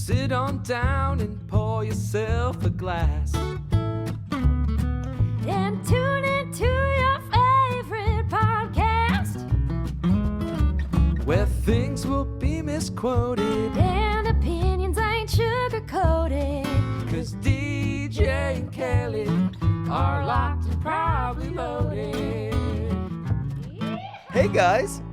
sit on down and pour yourself a glass. And tune into your favorite podcast, where things will be misquoted and opinions ain't sugar-coated. 'Cause DJ and Kelly are locked and probably loaded. Hey guys,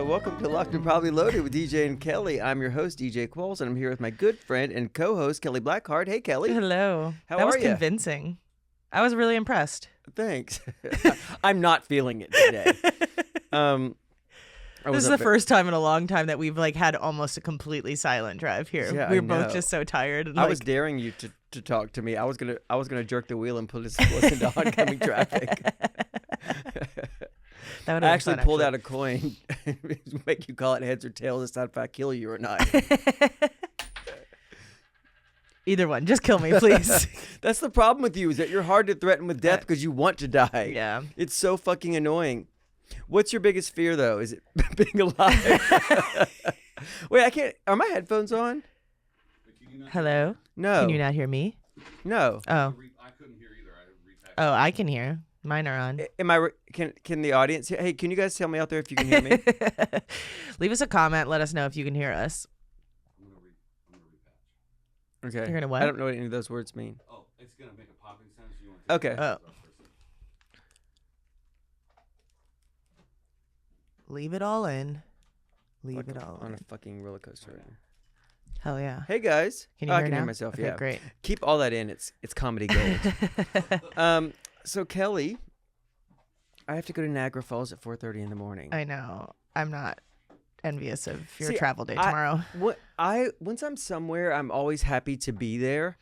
welcome to Locked and Probably Loaded with DJ and Kelly. I'm your host, DJ Qualls, and I'm here with my good friend and co-host, Kelly Blackheart. Hey, Kelly. Hello. How that are was ya? convincing. I was really impressed. Thanks. I'm not feeling it today. This is the first time in a long time that we've had almost a completely silent drive here. Yeah, we I were both know. just so tired. And I was daring you to talk to me. I was gonna jerk the wheel and put us into oncoming traffic. That I actually pulled out a coin, make you call it heads or tails. It's not if I kill you or not. Either one. Just kill me, please. That's the problem with you, is that you're hard to threaten with death because you want to die. Yeah. It's so fucking annoying. What's your biggest fear, though? Is it being alive? Wait, I can't. Are my headphones on? Hello? No. Can you not hear me? No. Oh. I couldn't hear either. Oh, I can hear. Mine are on. Am I? Can the audience? Hey, can you guys tell me out there if you can hear me? Leave us a comment. Let us know if you can hear us. I'm gonna repatch. Okay. You're gonna what? I don't know what any of those words mean. Oh, it's gonna make a popping sound. So you want to Okay. Oh. Leave it all in. Leave Like it all on in. a fucking roller coaster. Right now. Hell yeah. Hey guys. Can you I hear can now? hear myself. Okay, Yeah. great. Keep all that in. It's comedy gold. So Kelly, I have to go to Niagara Falls at 4:30 in the morning. I know. I'm not envious of your See, travel day tomorrow. Once I'm somewhere, I'm always happy to be there,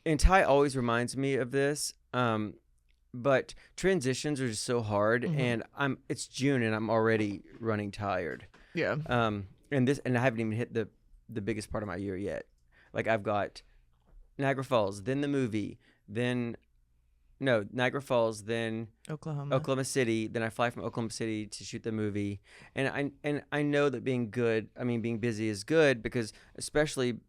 and Ty always reminds me of this. But transitions are just so hard, and it's June and I'm already running tired. Yeah. And I haven't even hit the biggest part of my year yet. Like I've got Niagara Falls, then the movie, Niagara Falls, then Oklahoma City, then I fly from Oklahoma City to shoot the movie. And I know that being busy is good, because especially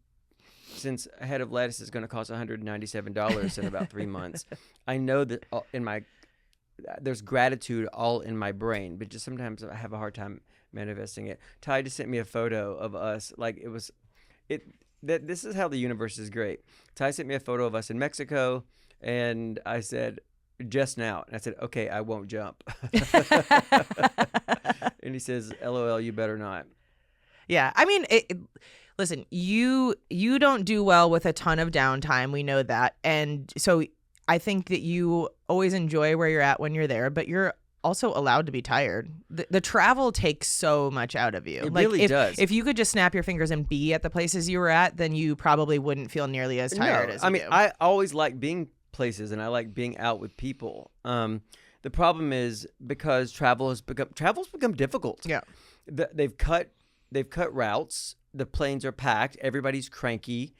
since a head of lettuce is going to cost $197 in about 3 months, I know that there's gratitude all in my brain, but just sometimes I have a hard time manifesting it. Ty just sent me a photo of us, this is how the universe is great. Ty sent me a photo of us in Mexico, and I said, just now. And I said, okay, I won't jump. And he says, LOL, you better not. Yeah. I mean, listen, you don't do well with a ton of downtime. We know that. And so I think that you always enjoy where you're at when you're there, but you're also allowed to be tired. The travel takes so much out of you. It really does. If you could just snap your fingers and be at the places you were at, then you probably wouldn't feel nearly as tired as you do. I always like being places, and I like being out with people. The problem is, because travel's become difficult. Yeah. They've cut routes. The planes are packed. Everybody's cranky.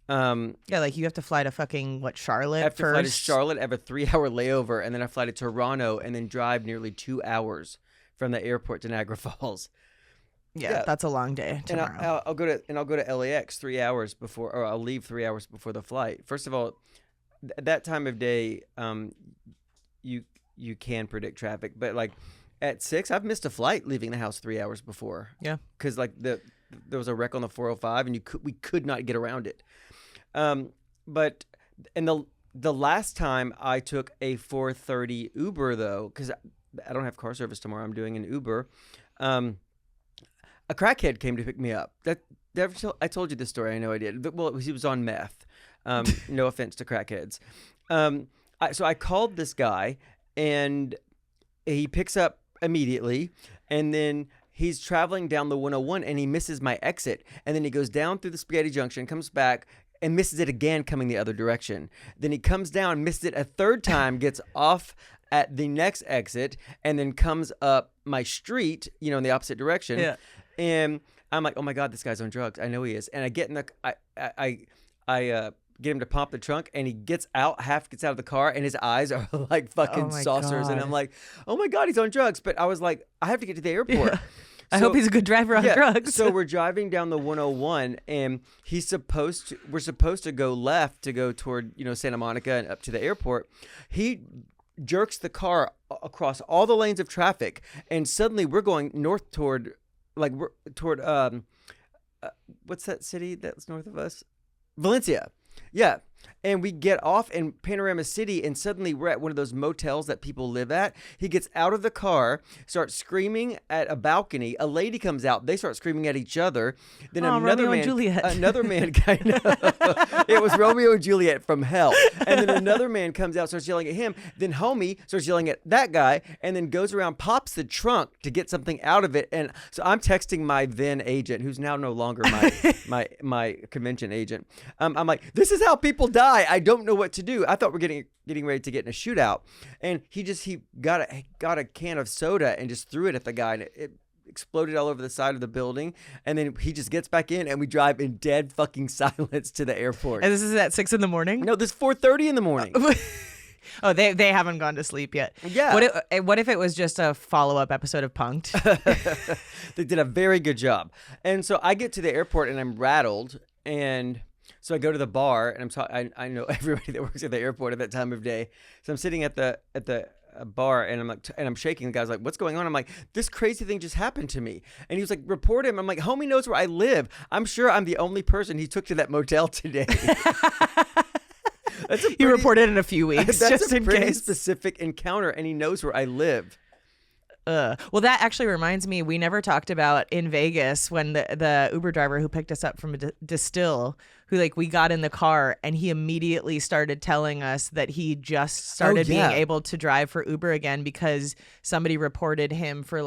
Yeah, you have to fly to fucking Charlotte I have to first. fly to Charlotte, I have a 3-hour layover, and then I fly to Toronto, and then drive nearly 2 hours from the airport to Niagara Falls. Yeah, that's a long day tomorrow. And I'll go to LAX 3 hours before, or I'll leave 3 hours before the flight. First of all, at that time of day, you can predict traffic, but at 6, I've missed a flight leaving the house 3 hours before. Yeah, because there was a wreck on the 405, and we could not get around it. But the last time I took a 4:30 Uber, though, because I don't have car service tomorrow, I'm doing an Uber. A crackhead came to pick me up. I told you this story. I know I did. Well, he was on meth. No offense to crackheads. So I called this guy, and he picks up immediately, and then he's traveling down the 101, and he misses my exit, and then he goes down through the Spaghetti Junction, comes back, and misses it again coming the other direction. Then he comes down, misses it a third time, gets off at the next exit, and then comes up my street, in the opposite direction. Yeah. And I'm like, oh my God, this guy's on drugs. I know he is. And I get in I get him to pump the trunk, and he gets out of the car, and his eyes are like fucking saucers. God. And I'm like, oh my God, he's on drugs. But I was like, I have to get to the airport. Yeah. I hope he's a good driver on drugs. So we're driving down the 101, and we're supposed to go left to go toward, Santa Monica and up to the airport. He jerks the car across all the lanes of traffic, and suddenly we're going north toward what's that city that's north of us? Valencia. Yeah. And we get off in Panorama City, and suddenly we're at one of those motels that people live at. He gets out of the car, starts screaming at a balcony. A lady comes out. They start screaming at each other. Then Romeo and Juliet. Another man kind of. It was Romeo and Juliet from hell. And then another man comes out, starts yelling at him. Then homie starts yelling at that guy, and then goes around, pops the trunk to get something out of it. And so I'm texting my then agent, who's now no longer my convention agent. I'm like, this is how people die. I don't know what to do. I thought we're getting ready to get in a shootout, and he got a can of soda and just threw it at the guy, and it exploded all over the side of the building. And then he just gets back in, and we drive in dead fucking silence to the airport. And this is at 6 a.m? No, this is 4:30 in the morning. Oh, they haven't gone to sleep yet. Yeah. What if it was just a follow-up episode of Punked? They did a very good job. And so I get to the airport, and I'm rattled, and so I go to the bar, and I know everybody that works at the airport at that time of day. So I'm sitting at the bar, and I'm like, and I'm shaking. The guy's like, "What's going on?" I'm like, "This crazy thing just happened to me." And he was like, "Report him." I'm like, "Homie knows where I live. I'm sure I'm the only person he took to that motel today." You reported in a few weeks, that's just a in pretty case. specific encounter, and he knows where I live. Well, that actually reminds me, we never talked about in Vegas when the Uber driver who picked us up from Distill, who we got in the car, and he immediately started telling us that he just started being able to drive for Uber again because somebody reported him for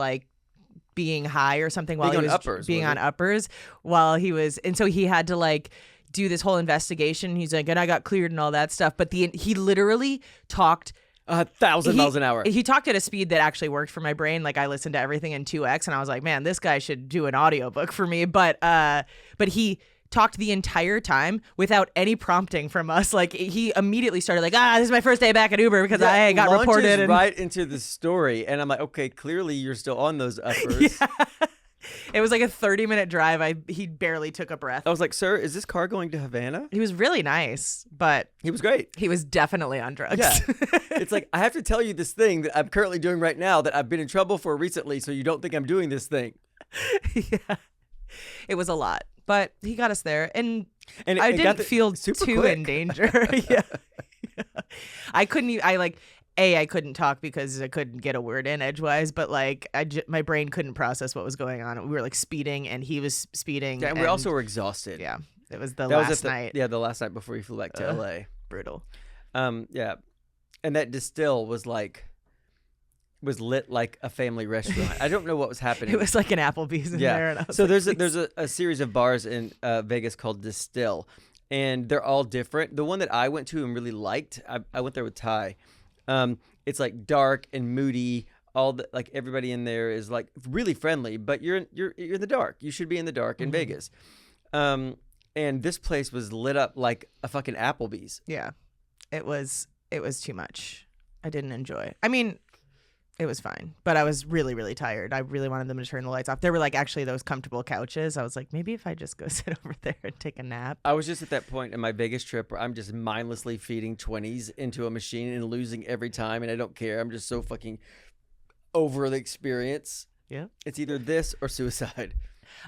being high or something while he was being on uppers while he was, and so he had to do this whole investigation. He's like, and I got cleared and all that stuff. But he literally talked 1,000 miles an hour. He talked at a speed that actually worked for my brain. I listened to everything in 2x, and I was like, man, this guy should do an audiobook for me. But he talked the entire time without any prompting from us. He immediately started this is my first day back at Uber because I got reported. Right into the story, and I'm like, okay, clearly you're still on those uppers. Yeah. It was a 30-minute drive. He barely took a breath. I was like, sir, is this car going to Havana? He was really nice, but he was great. He was definitely on drugs. Yeah. It's I have to tell you this thing that I'm currently doing right now that I've been in trouble for recently, so you don't think I'm doing this thing. Yeah. It was a lot, but he got us there, and I it didn't feel too quick. in danger. Yeah. I couldn't I couldn't talk because I couldn't get a word in edgewise, but my brain couldn't process what was going on. We were speeding, and he was speeding. Yeah, and we also were exhausted. Yeah, it was the last night. Yeah, the last night before we flew back to LA. Brutal. Yeah, and that Distill was lit like a family restaurant. I don't know what was happening. It was like an Applebee's in there. And I was so there's a series of bars in Vegas called Distill, and they're all different. The one that I went to and really liked, I went there with Ty. It's dark and moody. All the everybody in there is really friendly, but you're in the dark. You should be in the dark in Vegas. And this place was lit up like a fucking Applebee's. Yeah, it was too much. I didn't enjoy. I mean, it was fine, but I was really, really tired. I really wanted them to turn the lights off. There were actually those comfortable couches. I was like, maybe if I just go sit over there and take a nap. I was just at that point in my Vegas trip where I'm just mindlessly feeding 20s into a machine and losing every time, and I don't care. I'm just so fucking over the experience. Yeah. It's either this or suicide.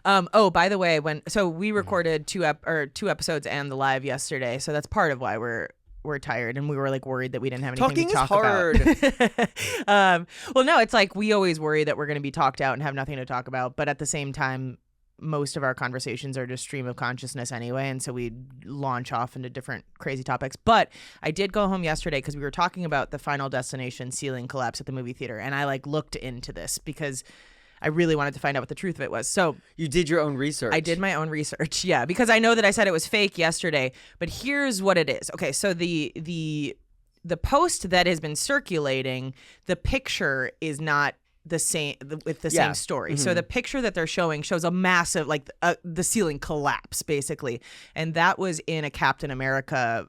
Oh, by the way, we recorded two episodes and the live yesterday, so that's part of why we're tired, and we were worried that we didn't have anything to talk about. Well, no, it's we always worry that we're going to be talked out and have nothing to talk about, but at the same time, most of our conversations are just stream of consciousness anyway, and so we launch off into different crazy topics. But I did go home yesterday because we were talking about the Final Destination ceiling collapse at the movie theater, and I looked into this because I really wanted to find out what the truth of it was. So you did your own research. I did my own research, yeah, because I know that I said it was fake yesterday, but here's what it is. Okay, so the post that has been circulating, the picture is not the same with the same story. So the picture that they're showing shows a massive the ceiling collapse basically, and that was in a Captain America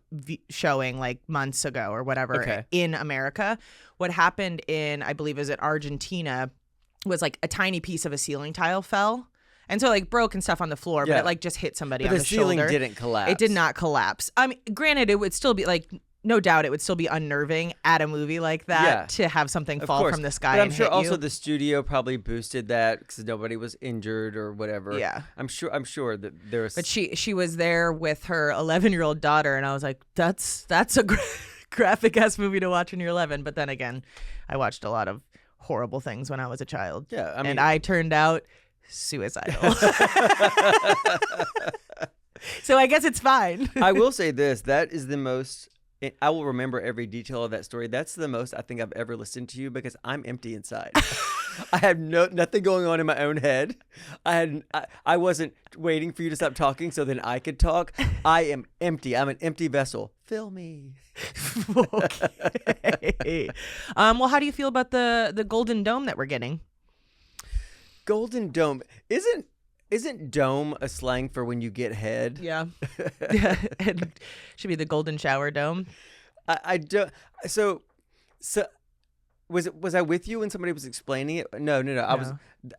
showing months ago or whatever in America. What happened in, I believe, is it Argentina? was like a tiny piece of a ceiling tile fell. And so like broke and stuff on the floor, but Yeah. it like just hit somebody But on the ceiling shoulder. didn't collapse. It did not collapse. I mean, granted, it would still be like, no doubt it would still be unnerving at a movie like that Yeah. to have something Of fall course. from the sky But I'm and sure hit also you. the studio probably boosted that because nobody was injured or whatever. Yeah. I'm sure that there was. But she was there with her 11-year-old daughter, and I was like, that's a graphic ass movie to watch when you're 11. But then again, I watched a lot of horrible things when I was a child. Yeah, I mean- and I turned out suicidal. So I guess it's fine. I will say this: that is the most. I will remember every detail of that story. That's the most I think I've ever listened to you because I'm empty inside. I have nothing going on in my own head. I wasn't waiting for you to stop talking so then I could talk. I am empty. I'm an empty vessel. Fill me. Okay. Well, how do you feel about the Golden Dome that we're getting? Golden Dome isn't dome a slang for when you get head? Yeah. Yeah. It should be the Golden Shower Dome. I don't. So was I with you when somebody was explaining it? No.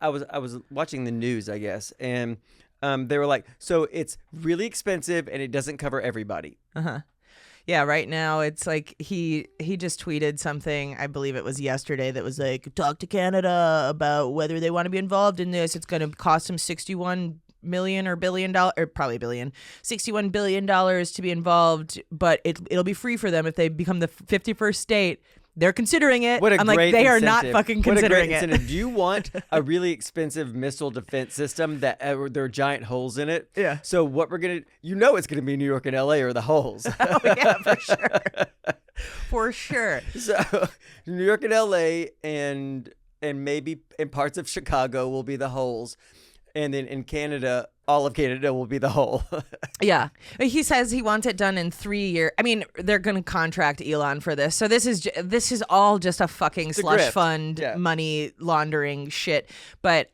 I was watching the news, I guess, and they were like, so it's really expensive and it doesn't cover everybody. Uh-huh. Yeah, right now it's like he just tweeted something, I believe it was yesterday, that was like, talk to Canada about whether they want to be involved in this. It's going to cost them $61 million or billion or probably billion, $61 billion to be involved, but it'll be free for them if they become the 51st state. They're considering it. What a I'm great like, they are incentive. not fucking What a considering great it. incentive. Do you want a really expensive missile defense system that there are giant holes in it? Yeah. So what we're gonna, it's gonna be New York and L.A. or the holes. Oh, yeah, for sure. For sure. So New York and L.A. and maybe in parts of Chicago will be the holes, and then in Canada, all of Canada will be the hole. Yeah. He says he wants it done in 3 years. I mean, they're going to contract Elon for this. So this is all just a fucking slush grift. fund, Yeah. money laundering shit. But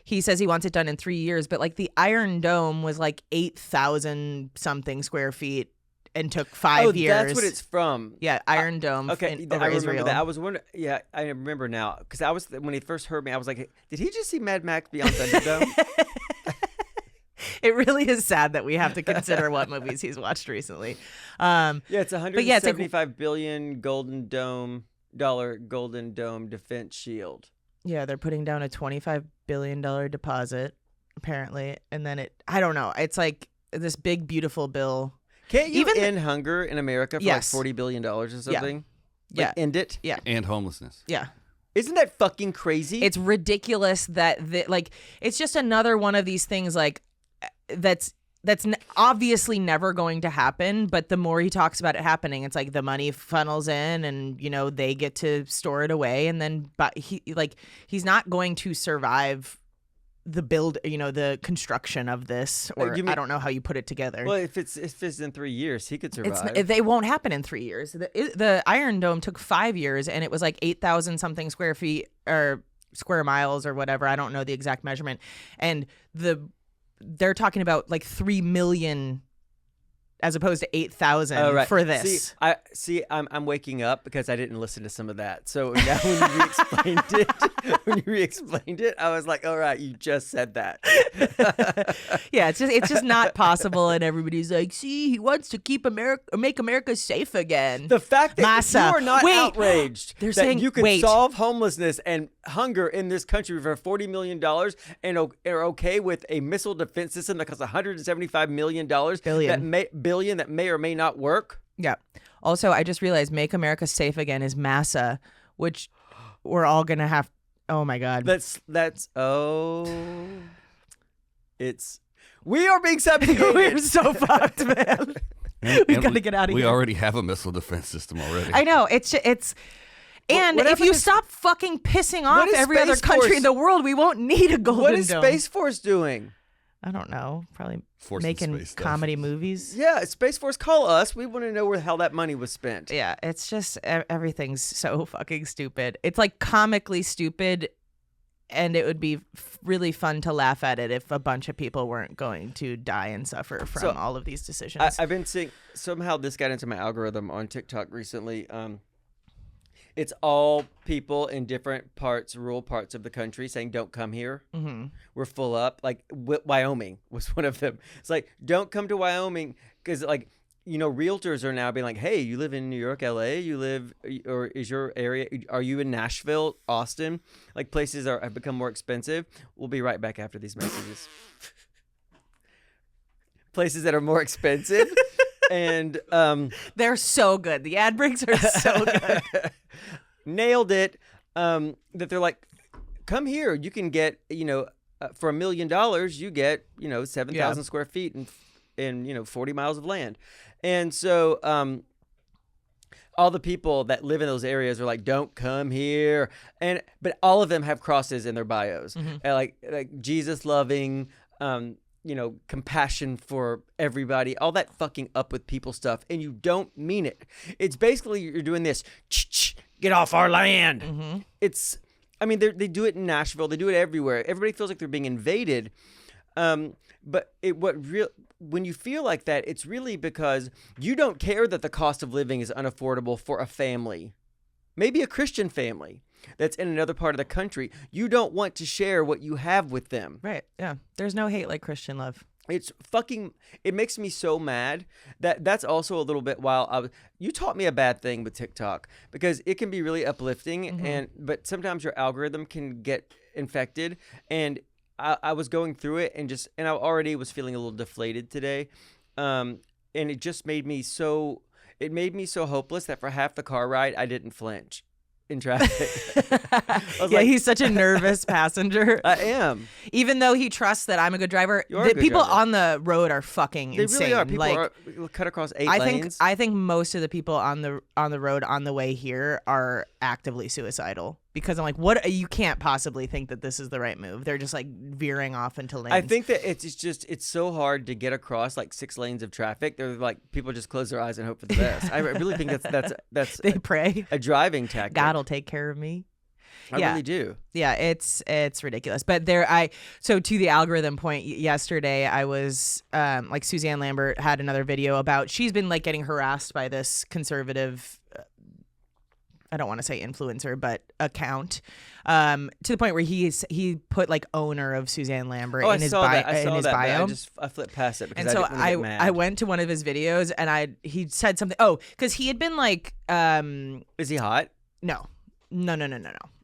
he says he wants it done in 3 years. But like the Iron Dome was like 8,000 something square feet and took 5 years. That's what it's from. Yeah, Iron Dome. Okay, over I remember Israel. that. I was wondering. Yeah, I remember now because when he first heard me, I was like, "Did he just see Mad Max Beyond Thunderdome?" It really is sad that we have to consider what movies he's watched recently. Yeah, it's But yeah, it's like- $175 billion Golden Dome defense shield. Yeah, they're putting down a $25 billion deposit, apparently. And then I don't know. It's like this big, beautiful bill. Can't you Even end hunger in America for Yes. like $40 billion or something? Yeah. Like, end it? Yeah. And homelessness. Yeah. Isn't that fucking crazy? It's ridiculous that, it's just another one of these things like that's obviously never going to happen. But the more he talks about it happening, it's like the money funnels in and, they get to store it away. And then but he's not going to survive the construction of this, or You mean- I don't know how you put it together. well, if it's in 3 years, he could survive. They won't happen in 3 years. The Iron Dome took 5 years, and it was like 8,000 something square feet or square miles or whatever. I don't know the exact measurement. And they're talking about like 3 million as opposed to 8,000 Oh, right. for this. I'm waking up because I didn't listen to some of that. So now when you re-explained it, I was like, all right, you just said that. Yeah, it's just not possible. And everybody's like, see, he wants to make America safe again. The fact that Massa. you are not Wait. outraged They're that saying- you could wait. solve homelessness and hunger in this country for $40 million and are okay with a missile defense system that costs $175 million that may or may not work. Yeah. Also, I just realized "Make America Safe Again" is Massa, which we're all gonna have. Oh my God. We are being subjugated. We're so fucked, man. We gotta get out of We here. already have a missile defense system already. I know it's. And what if you happened to- stop fucking pissing off is every other Space country Force? in the world, we won't need a Golden What is Dome. Space Force doing? I don't know. Probably Forcing making space stuff. comedy movies. Yeah, Space Force, call us. We want to know how that money was spent. Yeah, it's just everything's so fucking stupid. It's like comically stupid, and it would be really fun to laugh at it if a bunch of people weren't going to die and suffer from So, all of these decisions. I've been seeing somehow this got into my algorithm on TikTok recently. It's all people in different rural parts of the country saying, don't come here. Mm-hmm. We're full up. Like Wyoming was one of them. It's like, don't come to Wyoming because like, realtors are now being like, hey, you live in New York, LA, or is your area, are you in Nashville, Austin? Like places have become more expensive. We'll be right back after these messages. Places that are more expensive. And they're so good. The ad breaks are so good. Nailed it. That they're like, come here. You can get, for $1 million, you get, 7,000 square feet and 40 miles of land. And so all the people that live in those areas are like, don't come here. But all of them have crosses in their bios. Mm-hmm. And like Jesus loving, compassion for everybody, all that fucking up with people stuff. And you don't mean it. It's basically you're doing this, get off our land. Mm-hmm. They do it in Nashville. They do it everywhere. Everybody feels like they're being invaded. But when you feel like that, it's really because you don't care that the cost of living is unaffordable for a family, maybe a Christian family that's in another part of the country. You don't want to share what you have with them. Right. Yeah. There's no hate like Christian love. It makes me so mad that's also a little bit you taught me a bad thing with TikTok because it can be really uplifting but sometimes your algorithm can get infected, and I was going through it and I already was feeling a little deflated today. And it just made me so hopeless that for half the car ride, I didn't flinch in traffic. He's such a nervous passenger. I am. Even though he trusts that I'm a good driver, You're a good people driver. on the road are fucking They insane. really are. People cut across 8 lanes. I think most of the people on the road on the way here are actively suicidal because I'm like, you can't possibly think that this is the right move. They're just like veering off into lanes. I think that it's so hard to get across like 6 lanes of traffic. They're like people just close their eyes and hope for the best. I really think that's they pray. A driving tactic. God will take care of me. I really do. Yeah, it's ridiculous. But so to the algorithm point, yesterday I was like Suzanne Lambert had another video about she's been like getting harassed by this conservative I don't want to say influencer, but account to the point where he put like owner of Suzanne Lambert in his bio. I flipped past it because and so I didn't get mad. I went to one of his videos and he said something. Oh, because he had been like, is he hot? No.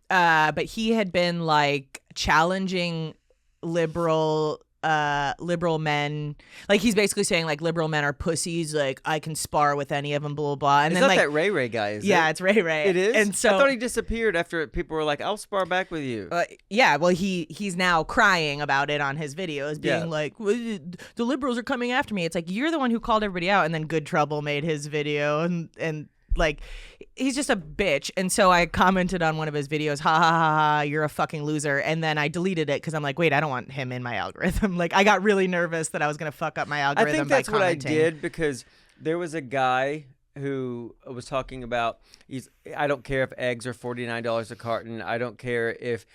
But he had been like challenging liberal men, like he's basically saying like liberal men are pussies, like I can spar with any of them, blah blah blah. And it's then not like that Ray Ray guy, is it? Yeah, it's Ray Ray. It is. And so I thought he disappeared after people were like, "I'll spar back with you." Yeah, well he's now crying about it on his videos, being like, well, the liberals are coming after me. It's like you're the one who called everybody out, and then Good Trouble made his video, and like he's just a bitch. And so I commented on one of his videos, ha ha ha ha, you're a fucking loser. And then I deleted it because I'm like, wait, I don't want him in my algorithm. Like I got really nervous that I was gonna fuck up my algorithm. I think that's by what I commenting. did because there was a guy who was talking about I don't care if eggs are $49 a carton. I don't care if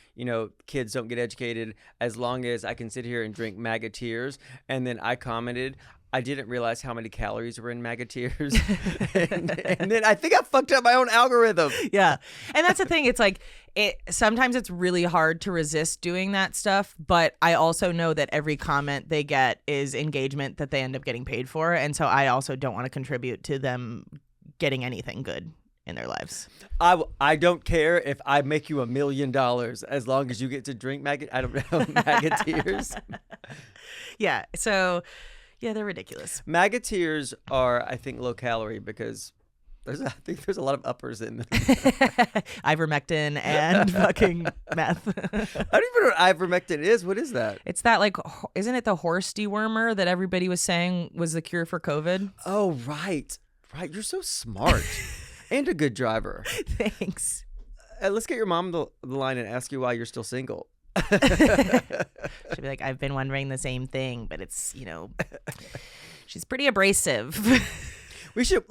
kids don't get educated as long as I can sit here and drink MAGA tears. And then I commented, I didn't realize how many calories were in MAGA tears. and then I think I fucked up my own algorithm. Yeah. And that's the thing. It's like, sometimes it's really hard to resist doing that stuff. But I also know that every comment they get is engagement that they end up getting paid for. And so I also don't want to contribute to them getting anything good in their lives. I don't care if I make you $1 million as long as you get to drink MAGA tears. Yeah. So... yeah, they're ridiculous. MAGA tears are, I think, low calorie because I think there's a lot of uppers in them. Ivermectin and fucking meth. I don't even know what ivermectin is. What is that? It's that like, isn't it the horse dewormer that everybody was saying was the cure for COVID? Oh, right. Right. You're so smart and a good driver. Thanks. Let's get your mom on the line and ask you why you're still single. She'd be like, I've been wondering the same thing, but it's, she's pretty abrasive. We should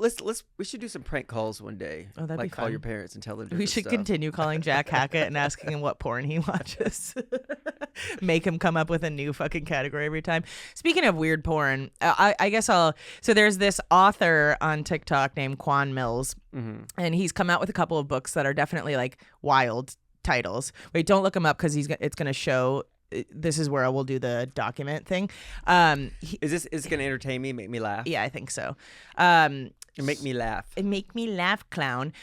we should do some prank calls one day. Oh, that'd be like call fun. your parents and tell them. We different should stuff. continue calling Jack Hackett and asking him what porn he watches. Make him come up with a new fucking category every time. Speaking of weird porn, I guess I'll. So there's this author on TikTok named Quan Mills, and he's come out with a couple of books that are definitely like wild titles. Wait, don't look him up because it's going to show. This is where I will do the document thing. Is this going to entertain me? Make me laugh? Yeah, I think so. Make me laugh. Make me laugh, clown.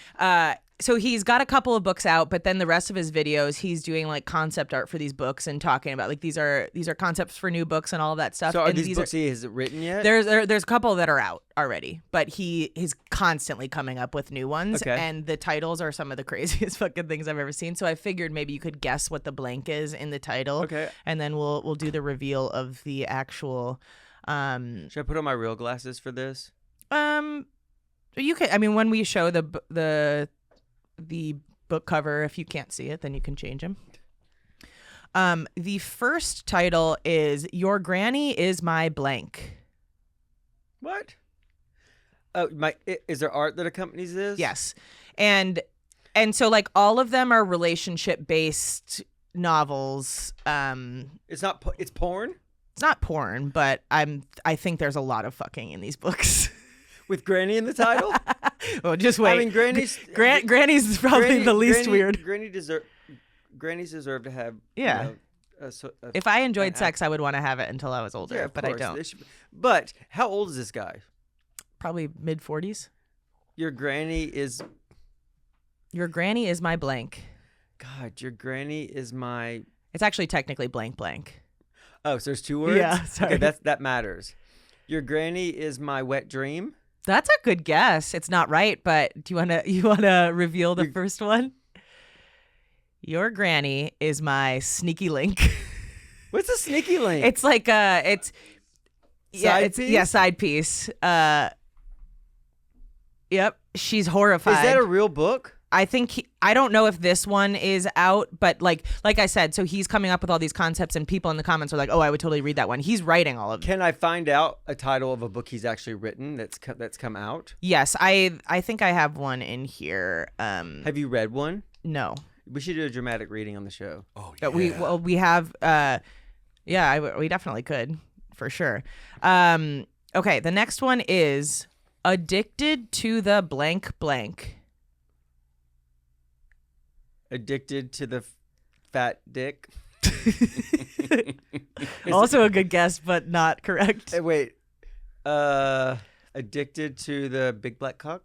So he's got a couple of books out, but then the rest of his videos, he's doing like concept art for these books and talking about like these are concepts for new books and all of that stuff. So are and these books he has written yet? There's a couple that are out already, but he is constantly coming up with new ones, Okay. and the titles are some of the craziest fucking things I've ever seen. So I figured maybe you could guess what the blank is in the title, Okay. and then we'll do the reveal of the actual. Should I put on my real glasses for this? You can. I mean, when we show the book cover, if you can't see it, then you can change them. The first title is "Your Granny is My Blank." What? Oh, is there art that accompanies this? Yes, and so like all of them are relationship based novels. It's not. It's porn It's not porn, but I think there's a lot of fucking in these books. with Granny in the title. Well, just wait. I mean, Granny's Granny's probably the least weird. Grannies deserve to have. Yeah. If I enjoyed sex, I would want to have it until I was older, yeah, of but course. I don't. But how old is this guy? Probably mid 40s. Your granny is. Your granny is my blank. God, your granny is my. It's actually technically blank blank. Oh, so there's two words. Yeah, sorry. Okay, that matters. Your granny is my wet dream. That's a good guess. It's not right, but do you wanna reveal the first one? Your granny is my sneaky link. What's a sneaky link? It's like Side piece? side piece. Yep, she's horrified. Is that a real book? I think I don't know if this one is out, but like I said, so he's coming up with all these concepts, and people in the comments are like, "Oh, I would totally read that one." He's writing all of them. Can I find out a title of a book he's actually written that's come out? Yes, I think I have one in here. Have you read one? No, We should do a dramatic reading on the show. Oh, but yeah. we have. We definitely could for sure. Okay, the next one is addicted to the blank blank. Addicted to the fat dick. Also a good guess, but not correct. Hey, wait. Addicted to the big black cock.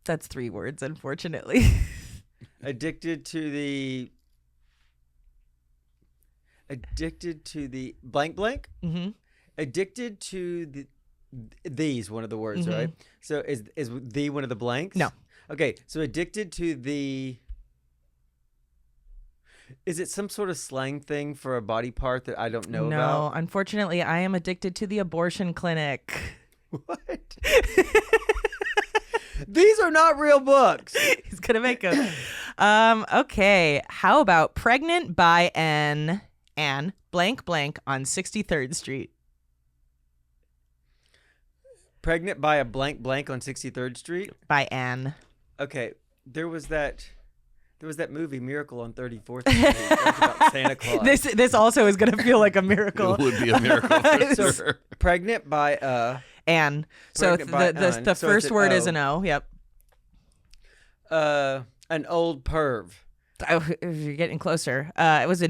That's 3 words, unfortunately. Addicted to the blank blank. Mm-hmm. Addicted to these one of the words, Mhm. right? So is the one of the blanks? No. Okay, so addicted to the. Is it some sort of slang thing for a body part that I don't know No, about? unfortunately, I am addicted to the abortion clinic. What? These are not real books. He's gonna make them. Okay, how about pregnant by Anne blank blank on 63rd Street? Pregnant by a blank blank on 63rd Street. By Anne. Okay, there was that movie Miracle on 34th Street. That was about Santa Claus. This also is gonna feel like a miracle. It would be a miracle for So, sure. pregnant by Anne. So Pregnant by the Anne. the So first it's an word is O. an O. Yep. an old perv. Oh, you're getting closer. It was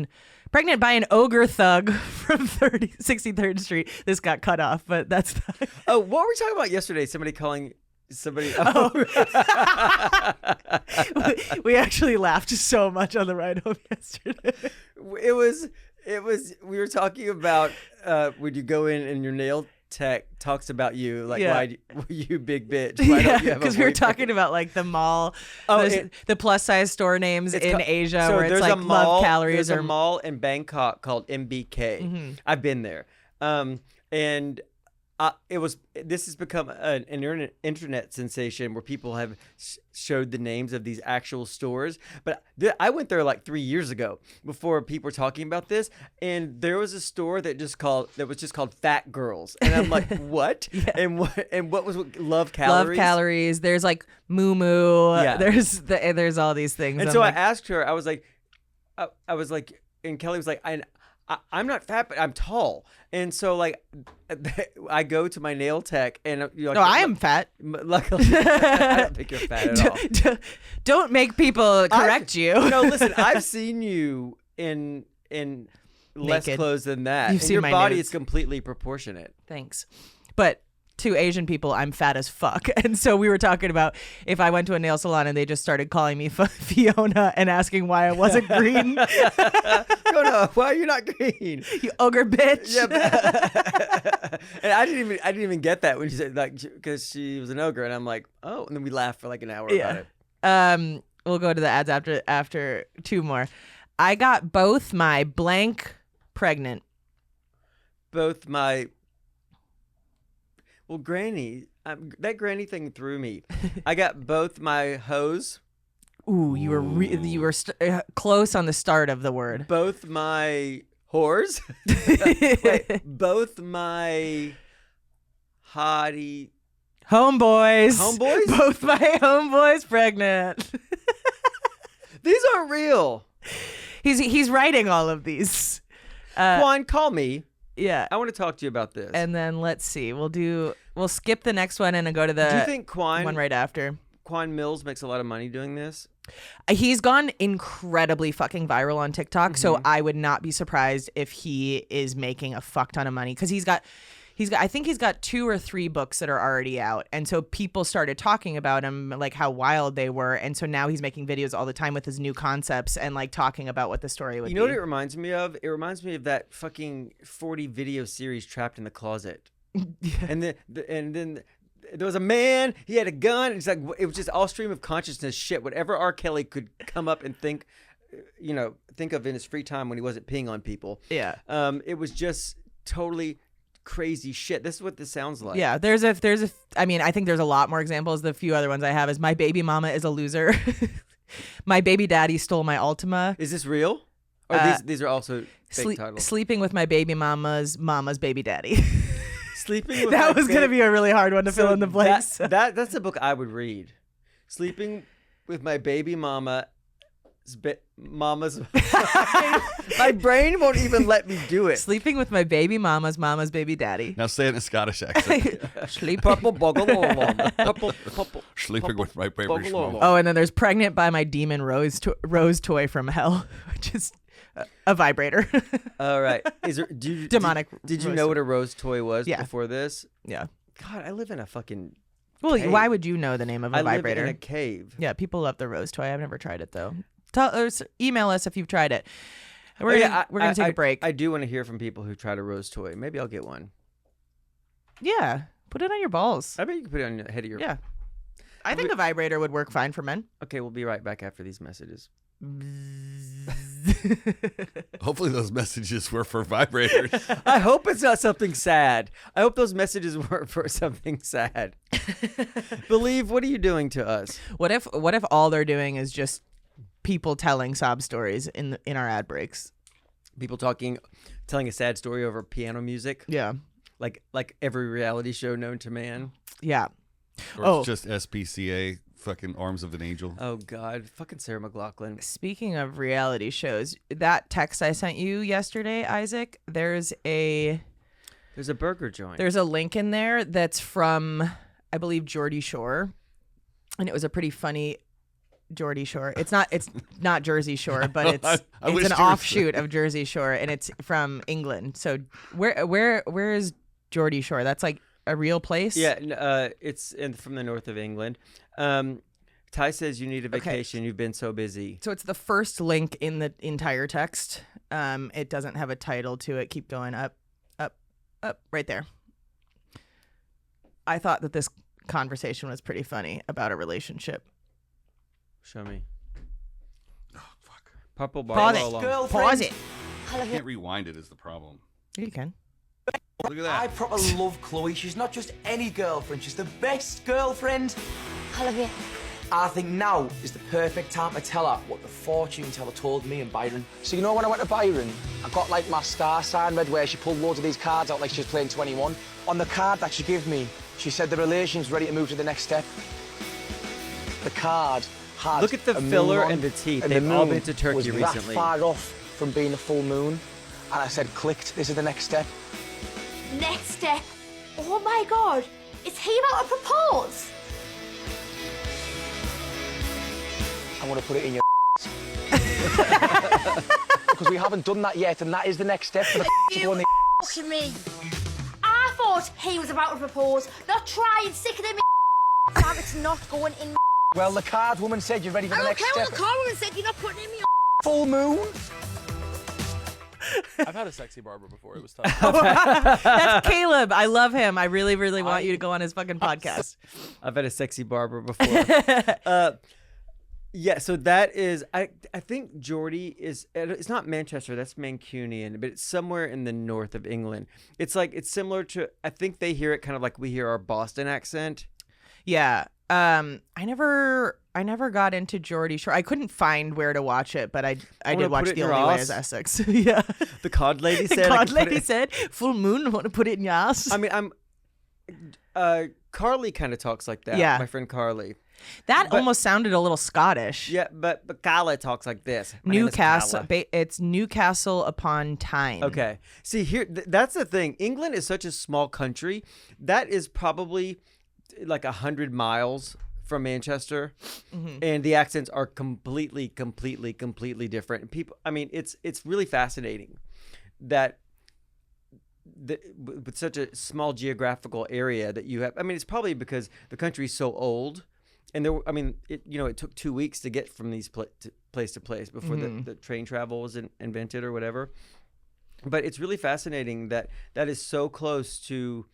pregnant by an ogre thug from 63rd Street. This got cut off, but that's Oh, what were we talking about yesterday? Somebody calling somebody. Oh. we actually laughed so much on the ride home yesterday. It was. We were talking about when you go in and your nail tech talks about you like, Yeah. why you big bitch? Why don't you have a because we were boyfriend? talking about like the mall, Oh, the plus size store names It's in ca- Asia so where it's there's like a mall, love calories There's or a mall in Bangkok called MBK. Mhm. I've been there, and This has become an internet sensation where people have showed the names of these actual stores. But I went there like 3 years ago before people were talking about this, and there was a store that was just called Fat Girls, and I'm like, what? Yeah. And what was Love Calories? Love Calories. There's like Moo Moo. Yeah. There's all these things. And I'm so like, I asked her. I was like, and Kelly was like, I'm not fat, but I'm tall. And so, like, I go to my nail tech, and you're like, no, I am fat. Luckily, I don't think you're fat at all. Don't make people correct you. No, listen, I've seen you in less Naked. clothes than that. You've and seen your my body nudes. is completely proportionate. Thanks. But to Asian people, I'm fat as fuck. And so we were talking about if I went to a nail salon and they just started calling me Fiona and asking why I wasn't green. Fiona, why are you not green? You ogre bitch. Yeah, and I didn't even get that when she said, like, because she was an ogre, and I'm like, oh, and then we laughed for like an hour about it. We'll go to the ads after two more. I got both my blank pregnant. Both my granny, that granny thing threw me. I got both my hose. Ooh, you were close on the start of the word. Both my whores. Wait, both my hottie Homeboys. homeboys. Both my homeboys pregnant. These aren't real. He's writing all of these. Quan, call me. Yeah. I want to talk to you about this. And then let's see. We'll skip the next one and then go to the do you think Quan right after. Quan Mills makes a lot of money doing this? He's gone incredibly fucking viral on TikTok, so I would not be surprised if he is making a fuck ton of money because I think he's got 2 or 3 books that are already out. And so people started talking about him, like how wild they were. And so now he's making videos all the time with his new concepts and like talking about what the story would be. You know what it reminds me of? It reminds me of that fucking 40 video series Trapped in the Closet. And then there was a man, he had a gun. And it's like, it was just all stream of consciousness shit. Whatever R. Kelly could come up and think of in his free time when he wasn't peeing on people. Yeah. It was just totally crazy shit. This is what this sounds like. Yeah, I mean, I think there's a lot more examples. The few other ones I have is my baby mama is a loser. My baby daddy stole my Ultima. Is this real? Or these are also fake titles? Sleeping with my baby mama's baby daddy. Sleeping with That was going to be a really hard one to fill in the blanks. That's a book I would read. Sleeping with my baby mama's my brain won't even let me do it. Sleeping with my baby mama's baby daddy. Now say it in a Scottish accent. Sleep. Purple buggle. Sleeping with my baby Buggle schmo. Oh, and then there's pregnant by my demon rose toy from hell, which is a vibrator. All right. Demonic Did you rose know toy. what a rose toy was Yeah. before this? Yeah. God, I live in a fucking Well, cave. why would you know the name of a I vibrator? live in a cave. Yeah, people love the rose toy. I've never tried it though. Email us if you've tried it. We're gonna take a break. I do want to hear from people who tried a rose toy. Maybe I'll get one. Yeah, put it on your balls. I bet you can put it on the head of your. Yeah, I think a vibrator would work fine for men. Okay, we'll be right back after these messages. Hopefully those messages were for vibrators. I hope it's not something sad. I hope those messages were for something sad. Believe, what are you doing to us? What if all they're doing is just people telling sob stories in our ad breaks? People telling a sad story over piano music, Yeah, like every reality show known to man. yeah. Or it's just SPCA, fucking Arms of an Angel. Oh God, fucking Sarah McLachlan. Speaking of reality shows, that text I sent you yesterday, Isaac, there's a burger joint. There's a link in there that's from, I believe, Geordie Shore, and it was a pretty funny Geordie Shore. It's not Jersey Shore, but I it's wish an you were offshoot of Jersey Shore, and it's from England. So where is Geordie Shore? That's like a real place. Yeah, it's from the north of England. Ty says you need a vacation. You've been so busy. So it's the first link in the entire text. It doesn't have a title to it. Keep going up, right there. I thought that this conversation was pretty funny about a relationship. Show me. Oh, fuck. Purple bar. Pause roll it. on. Pause it. I can't rewind it is the problem. You can. Look at I that. proper love Chloe. She's not just any girlfriend, she's the best girlfriend. I love you. I think now is the perfect time to tell her what the fortune teller told me and Byron. So you know when I went to Byron, I got like my star sign read where she pulled loads of these cards out like she was playing 21. On the card that she gave me, she said the relation's ready to move to the next step. The card had Look at the a moon filler on, and the teeth. and They've the all moon been to Turkey was recently. that far off from being a full moon. And I said, clicked, this is the next step. Next step. Oh my God. Is he about to propose? I want to put it in your because we haven't done that yet, and that is the next step for the to go in the Fucking me. I thought he was about to propose, not try and stick it in me. Sam, it's not going in. Well, the card woman said you're ready for I the don't next care step. what the car woman said. You're not putting it in me. Full moon. I've had a sexy barber before. It was tough. That's Caleb. I love him. I really, really want you to go on his fucking podcast. I've had a sexy barber before. Yeah, so that is I think Geordie is it's not Manchester, that's Mancunian, but it's somewhere in the north of England. It's similar to I think they hear it kind of like we hear our Boston accent. Yeah. I never got into Geordie Shore. I couldn't find where to watch it, but I wanna did watch put it The in your Only Way ass. is Essex. Yeah. The cod lady The said I God could put lady it- said, full moon, want to put it in your ass. I mean, Carly kind of talks like that. Yeah. My friend Carly. That but- almost sounded a little Scottish. Yeah, but Carla talks like this. My name is Newcastle. Carla. It's Newcastle upon Tyne. Okay. See, here, that's the thing. England is such a small country. That is probably like 100 miles from Manchester. And the accents are completely different. And people, I mean, it's really fascinating that with such a small geographical area that you have. I mean, it's probably because the country's so old. And it took 2 weeks to get from these place to place before the train travel was invented or whatever. But it's really fascinating that is so close to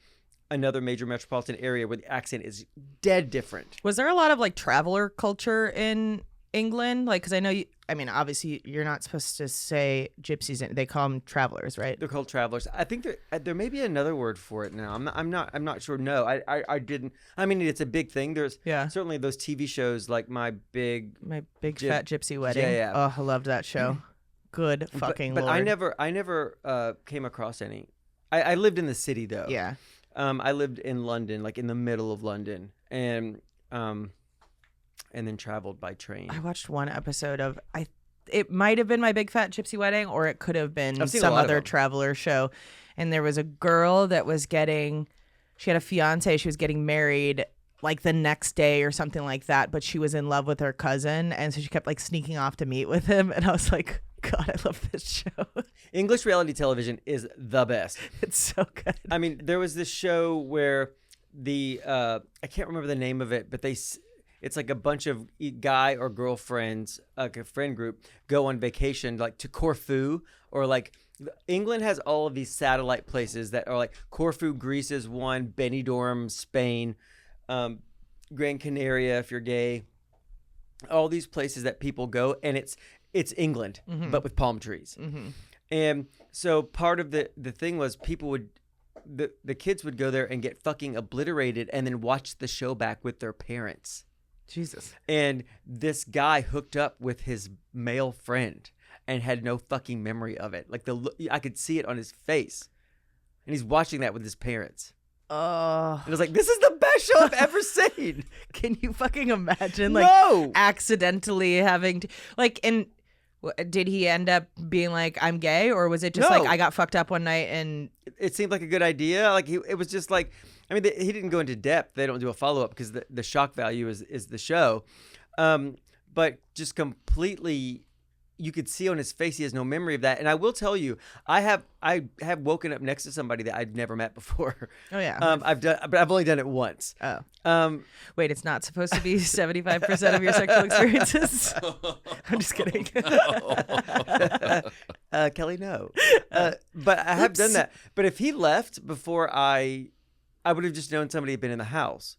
another major metropolitan area where the accent is dead different. Was there a lot of like traveler culture in England? Like, because I know obviously you're not supposed to say gypsies. They call them travelers, right? They're called travelers. I think there may be another word for it now. I'm not sure. No, I didn't. I mean, it's a big thing. There's certainly those TV shows like My Big Fat Gypsy Wedding. Yeah. Oh, I loved that show. Good fucking but Lord. I never came across any. I lived in the city though. Yeah. I lived in London, like in the middle of London, and then traveled by train. I watched one episode of it might have been My Big Fat Gypsy Wedding, or it could have been I've seen a some lot of other them. traveler show. And there was a girl that was she had a fiance, she was getting married like the next day or something like that, but she was in love with her cousin, and so she kept like sneaking off to meet with him, and I was like, God, I love this show. English reality television is the best. It's so good. I mean, there was this show where I can't remember the name of it, but it's like a bunch of guy or girlfriends, like a friend group, go on vacation like to Corfu, or like England has all of these satellite places that are like Corfu, Greece is one, Benidorm, Spain, Gran Canaria if you're gay, all these places that people go, and it's England, but with palm trees. And so part of the thing was people would, the kids would go there and get fucking obliterated and then watch the show back with their parents. Jesus. And this guy hooked up with his male friend and had no fucking memory of it. Like I could see it on his face. And he's watching that with his parents. Oh, And I was like, this is the best show I've ever seen. can you fucking imagine? Like, No! accidentally having to, like, and did he end up being like, I'm gay, or was it just No. like I got fucked up one night and It seemed like a good idea. Like it was just like, I mean, he didn't go into depth. They don't do a follow-up because the shock value is the show. But just completely, you could see on his face he has no memory of that. And I will tell you, I have woken up next to somebody that I'd never met before. Oh, yeah. But I've only done it once. oh, wait, it's not supposed to be 75% of your sexual experiences? I'm just kidding. Kelly, no. But I have done that. But if he left before I would have just known somebody had been in the house.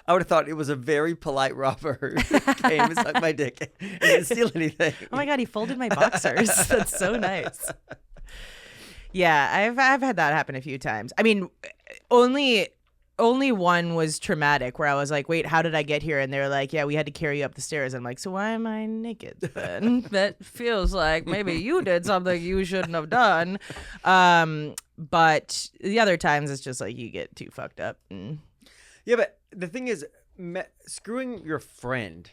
I would have thought it was a very polite robber who came and sucked my dick and didn't steal anything. Oh my God, he folded my boxers. That's so nice. Yeah, I've had that happen a few times. I mean, only one was traumatic where I was like, wait, how did I get here? And they're like, yeah, we had to carry you up the stairs. I'm like, so why am I naked then? That feels like maybe you did something you shouldn't have done. But the other times it's just like you get too fucked up. Yeah, but the thing is, screwing your friend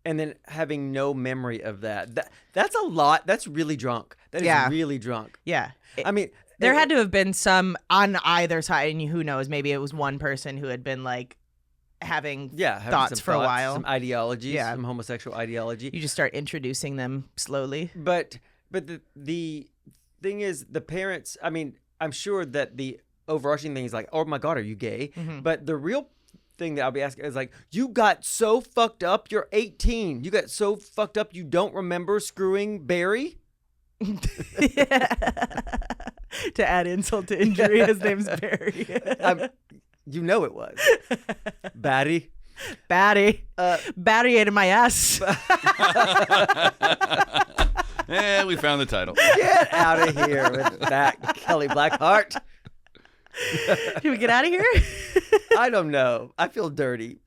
and then having no memory of that's a lot. That's really drunk. That is really drunk. Yeah. I mean, there had to have been some on either side, and who knows, maybe it was one person who had been like having thoughts for a while. Some ideology, some homosexual ideology. You just start introducing them slowly. But the thing is, the parents, I mean, I'm sure that the overarching thing is like, oh my God, are you gay? Mm-hmm. But the real thing that I'll be asking is like, you got so fucked up, you're 18. You got so fucked up, you don't remember screwing Barry? To add insult to injury, his name's Barry. You know it was. Batty. Batty ate in my ass. Yeah, we found the title. Get out of here with that, Kelly Blackheart. Should we get out of here? I don't know. I feel dirty.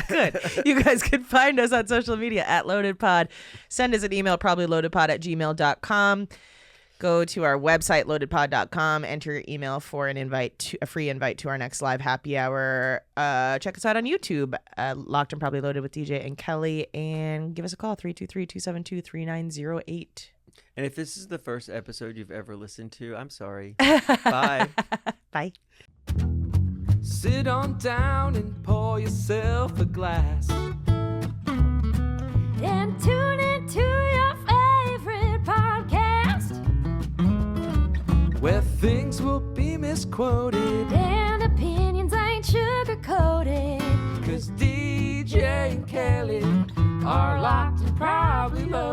Good. You guys can find us on social media at LoadedPod. Send us an email, probablyloadedpod@gmail.com. Go to our website, loadedpod.com. Enter your email for a free invite to our next live happy hour. Check us out on YouTube, Locked and Probably Loaded with DJ and Kelly. And give us a call, 323-272-3908. And if this is the first episode you've ever listened to, I'm sorry. Bye. Bye. Sit on down and pour yourself a glass. Then tune into your favorite podcast. Where things will be misquoted. And opinions ain't sugar-coated. 'Cause DJ and Kelly are locked and probably loaded.